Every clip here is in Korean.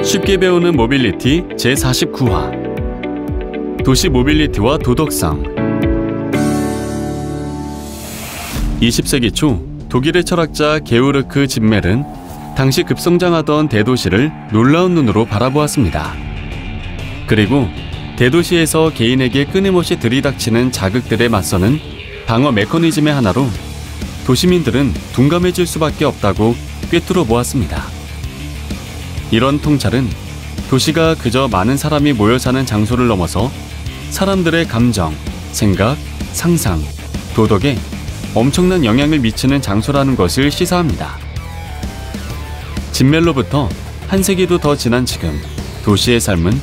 쉽게 배우는 모빌리티 제49화 도시 모빌리티와 도덕성. 20세기 초 독일의 철학자 게오르크 짐멜은 당시 급성장하던 대도시를 놀라운 눈으로 바라보았습니다. 그리고 대도시에서 개인에게 끊임없이 들이닥치는 자극들에 맞서는 방어 메커니즘의 하나로 도시민들은 둔감해질 수밖에 없다고 꿰뚫어 보았습니다. 이런 통찰은 도시가 그저 많은 사람이 모여 사는 장소를 넘어서 사람들의 감정, 생각, 상상, 도덕에 엄청난 영향을 미치는 장소라는 것을 시사합니다. 짐멜로부터 한 세기도 더 지난 지금 도시의 삶은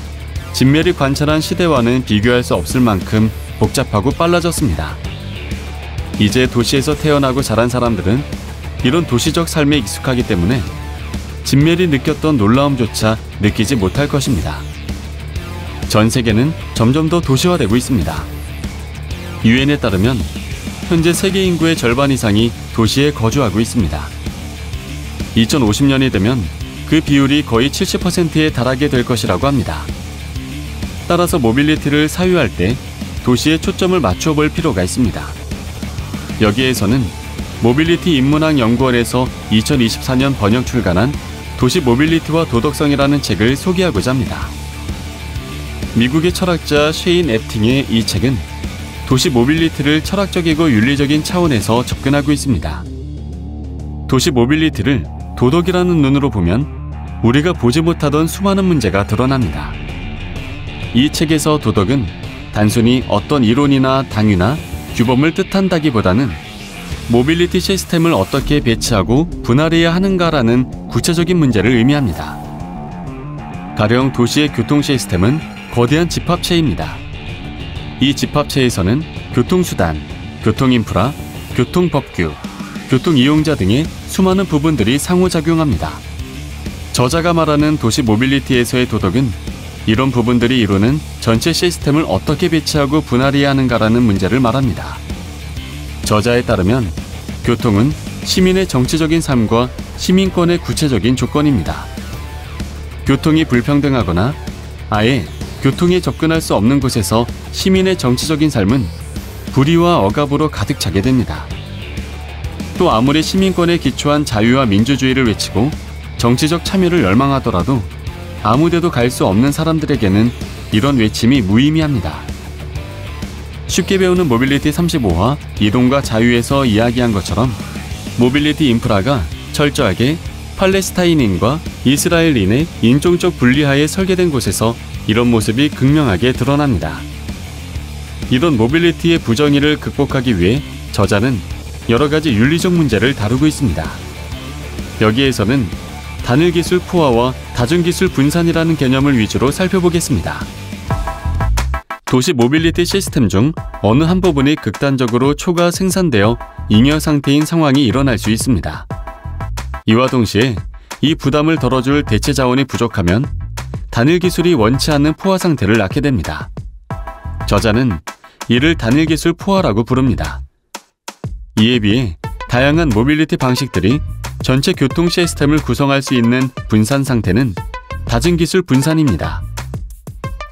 짐멜이 관찰한 시대와는 비교할 수 없을 만큼 복잡하고 빨라졌습니다. 이제 도시에서 태어나고 자란 사람들은 이런 도시적 삶에 익숙하기 때문에 짐멜이 느꼈던 놀라움조차 느끼지 못할 것입니다. 전 세계는 점점 더 도시화되고 있습니다. 유엔에 따르면 현재 세계 인구의 절반 이상이 도시에 거주하고 있습니다. 2050년이 되면 그 비율이 거의 70%에 달하게 될 것이라고 합니다. 따라서 모빌리티를 사유할 때 도시에 초점을 맞춰 볼 필요가 있습니다. 여기에서는 모빌리티 인문학 연구원에서 2024년 번역 출간한 도시 모빌리티와 도덕성이라는 책을 소개하고자 합니다. 미국의 철학자 쉐인 에프팅의 이 책은 도시 모빌리티를 철학적이고 윤리적인 차원에서 접근하고 있습니다. 도시 모빌리티를 도덕이라는 눈으로 보면 우리가 보지 못하던 수많은 문제가 드러납니다. 이 책에서 도덕은 단순히 어떤 이론이나 당위나 규범을 뜻한다기보다는 모빌리티 시스템을 어떻게 배치하고 분할해야 하는가라는 구체적인 문제를 의미합니다. 가령 도시의 교통 시스템은 거대한 집합체입니다. 이 집합체에서는 교통수단, 교통인프라, 교통법규, 교통이용자 등의 수많은 부분들이 상호작용합니다. 저자가 말하는 도시 모빌리티에서의 도덕은 이런 부분들이 이루는 전체 시스템을 어떻게 배치하고 분할해야 하는가라는 문제를 말합니다. 저자에 따르면 교통은 시민의 정치적인 삶과 시민권의 구체적인 조건입니다. 교통이 불평등하거나 아예 교통에 접근할 수 없는 곳에서 시민의 정치적인 삶은 불의와 억압으로 가득 차게 됩니다. 또 아무리 시민권에 기초한 자유와 민주주의를 외치고 정치적 참여를 열망하더라도 아무데도 갈 수 없는 사람들에게는 이런 외침이 무의미합니다. 쉽게 배우는 모빌리티 35화 이동과 자유에서 이야기한 것처럼 모빌리티 인프라가 철저하게 팔레스타인인과 이스라엘인의 인종적 분리하에 설계된 곳에서 이런 모습이 극명하게 드러납니다. 이런 모빌리티의 부정의를 극복하기 위해 저자는 여러 가지 윤리적 문제를 다루고 있습니다. 여기에서는 단일기술 포화와 다중기술 분산이라는 개념을 위주로 살펴보겠습니다. 도시 모빌리티 시스템 중 어느 한 부분이 극단적으로 초과 생산되어 잉여 상태인 상황이 일어날 수 있습니다. 이와 동시에 이 부담을 덜어줄 대체 자원이 부족하면 단일 기술이 원치 않는 포화 상태를 낳게 됩니다. 저자는 이를 단일 기술 포화라고 부릅니다. 이에 비해 다양한 모빌리티 방식들이 전체 교통 시스템을 구성할 수 있는 분산 상태는 다중 기술 분산입니다.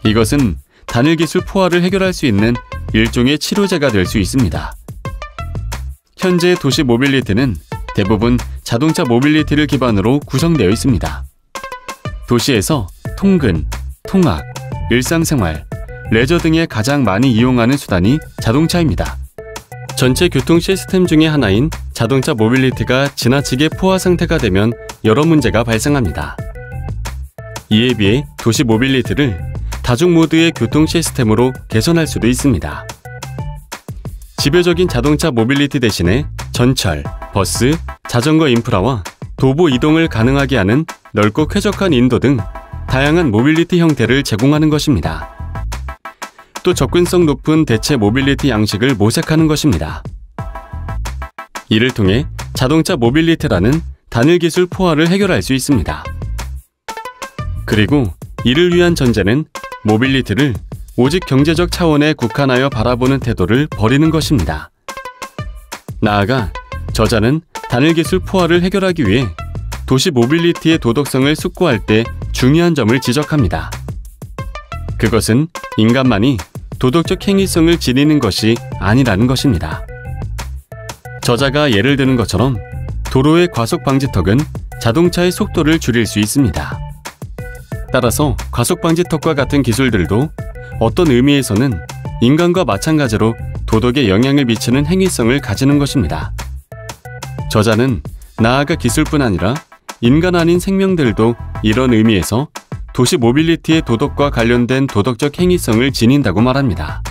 이것은 단일 기술 포화를 해결할 수 있는 일종의 치료제가 될 수 있습니다. 현재 도시 모빌리티는 대부분 자동차 모빌리티를 기반으로 구성되어 있습니다. 도시에서 통근, 통학, 일상생활, 레저 등에 가장 많이 이용하는 수단이 자동차입니다. 전체 교통 시스템 중의 하나인 자동차 모빌리티가 지나치게 포화 상태가 되면 여러 문제가 발생합니다. 이에 비해 도시 모빌리티를 다중 모드의 교통 시스템으로 개선할 수도 있습니다. 지배적인 자동차 모빌리티 대신에 전철, 버스, 자전거 인프라와 도보 이동을 가능하게 하는 넓고 쾌적한 인도 등 다양한 모빌리티 형태를 제공하는 것입니다. 또 접근성 높은 대체 모빌리티 양식을 모색하는 것입니다. 이를 통해 자동차 모빌리티라는 단일 기술 포화를 해결할 수 있습니다. 그리고 이를 위한 전제는 모빌리티를 오직 경제적 차원에 국한하여 바라보는 태도를 버리는 것입니다. 나아가 저자는 단일 기술 포화를 해결하기 위해 도시 모빌리티의 도덕성을 숙고할 때 중요한 점을 지적합니다. 그것은 인간만이 도덕적 행위성을 지니는 것이 아니라는 것입니다. 저자가 예를 드는 것처럼 도로의 과속 방지턱은 자동차의 속도를 줄일 수 있습니다. 따라서 과속 방지턱과 같은 기술들도 어떤 의미에서는 인간과 마찬가지로 도덕에 영향을 미치는 행위성을 가지는 것입니다. 저자는 나아가 기술뿐 아니라 인간 아닌 생명들도 이런 의미에서 도시 모빌리티의 도덕과 관련된 도덕적 행위성을 지닌다고 말합니다.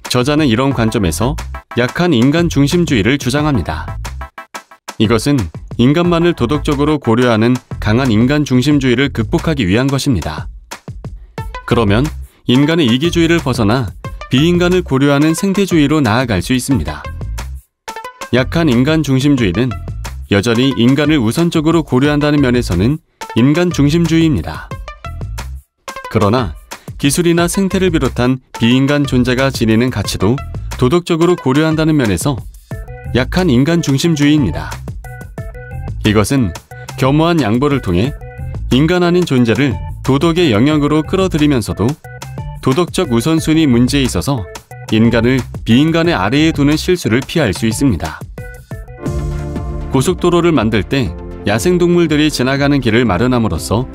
저자는 이런 관점에서 약한 인간 중심주의를 주장합니다. 이것은 인간만을 도덕적으로 고려하는 강한 인간 중심주의를 극복하기 위한 것입니다. 그러면 인간의 이기주의를 벗어나 비인간을 고려하는 생태주의로 나아갈 수 있습니다. 약한 인간 중심주의는 여전히 인간을 우선적으로 고려한다는 면에서는 인간 중심주의입니다. 그러나 기술이나 생태를 비롯한 비인간 존재가 지니는 가치도 도덕적으로 고려한다는 면에서 약한 인간 중심주의입니다. 이것은 겸허한 양보를 통해 인간 아닌 존재를 도덕의 영역으로 끌어들이면서도 도덕적 우선순위 문제에 있어서 인간을 비인간의 아래에 두는 실수를 피할 수 있습니다. 고속도로를 만들 때 야생동물들이 지나가는 길을 마련함으로써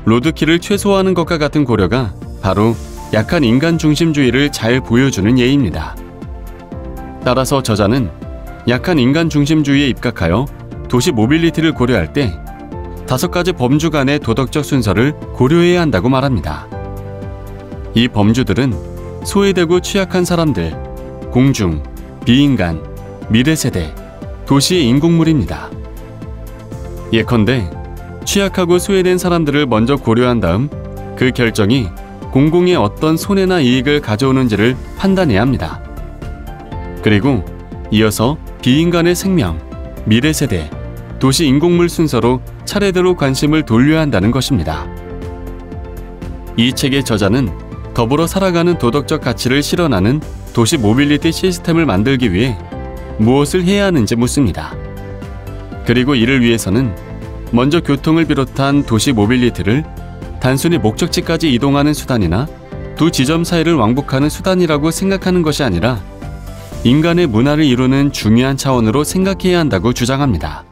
로드킬을 최소화하는 것과 같은 고려가 바로 약한 인간 중심주의를 잘 보여주는 예입니다. 따라서 저자는 약한 인간 중심주의에 입각하여 도시 모빌리티를 고려할 때 5가지 범주 간의 도덕적 순서를 고려해야 한다고 말합니다. 이 범주들은 소외되고 취약한 사람들, 공중, 비인간, 미래세대, 도시의 인공물입니다. 예컨대 취약하고 소외된 사람들을 먼저 고려한 다음 그 결정이 공공의 어떤 손해나 이익을 가져오는지를 판단해야 합니다. 그리고 이어서 비인간의 생명, 미래세대, 도시 인공물 순서로 차례대로 관심을 돌려야 한다는 것입니다. 이 책의 저자는 더불어 살아가는 도덕적 가치를 실현하는 도시 모빌리티 시스템을 만들기 위해 무엇을 해야 하는지 묻습니다. 그리고 이를 위해서는 먼저 교통을 비롯한 도시 모빌리티를 단순히 목적지까지 이동하는 수단이나 두 지점 사이를 왕복하는 수단이라고 생각하는 것이 아니라 인간의 문화를 이루는 중요한 차원으로 생각해야 한다고 주장합니다.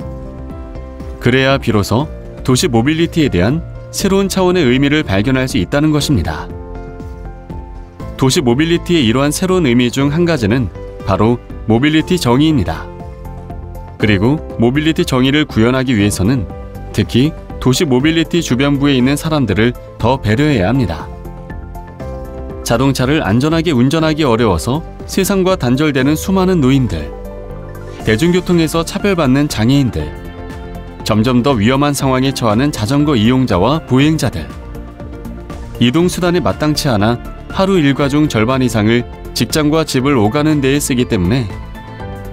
그래야 비로소 도시 모빌리티에 대한 새로운 차원의 의미를 발견할 수 있다는 것입니다. 도시 모빌리티의 이러한 새로운 의미 중 한 가지는 바로 모빌리티 정의입니다. 그리고 모빌리티 정의를 구현하기 위해서는 특히 도시 모빌리티 주변부에 있는 사람들을 더 배려해야 합니다. 자동차를 안전하게 운전하기 어려워서 세상과 단절되는 수많은 노인들, 대중교통에서 차별받는 장애인들, 점점 더 위험한 상황에 처하는 자전거 이용자와 보행자들, 이동수단이 마땅치 않아 하루 일과 중 절반 이상을 직장과 집을 오가는 데에 쓰기 때문에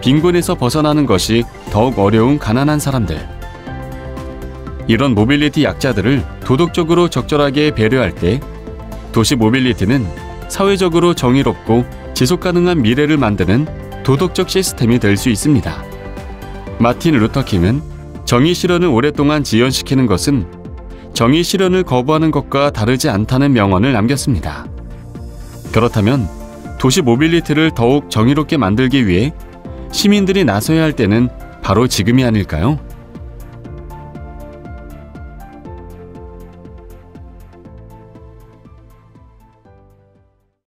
빈곤에서 벗어나는 것이 더욱 어려운 가난한 사람들, 이런 모빌리티 약자들을 도덕적으로 적절하게 배려할 때 도시 모빌리티는 사회적으로 정의롭고 지속가능한 미래를 만드는 도덕적 시스템이 될 수 있습니다. 마틴 루터킹은 정의 실현을 오랫동안 지연시키는 것은 정의 실현을 거부하는 것과 다르지 않다는 명언을 남겼습니다. 그렇다면 도시 모빌리티를 더욱 정의롭게 만들기 위해 시민들이 나서야 할 때는 바로 지금이 아닐까요?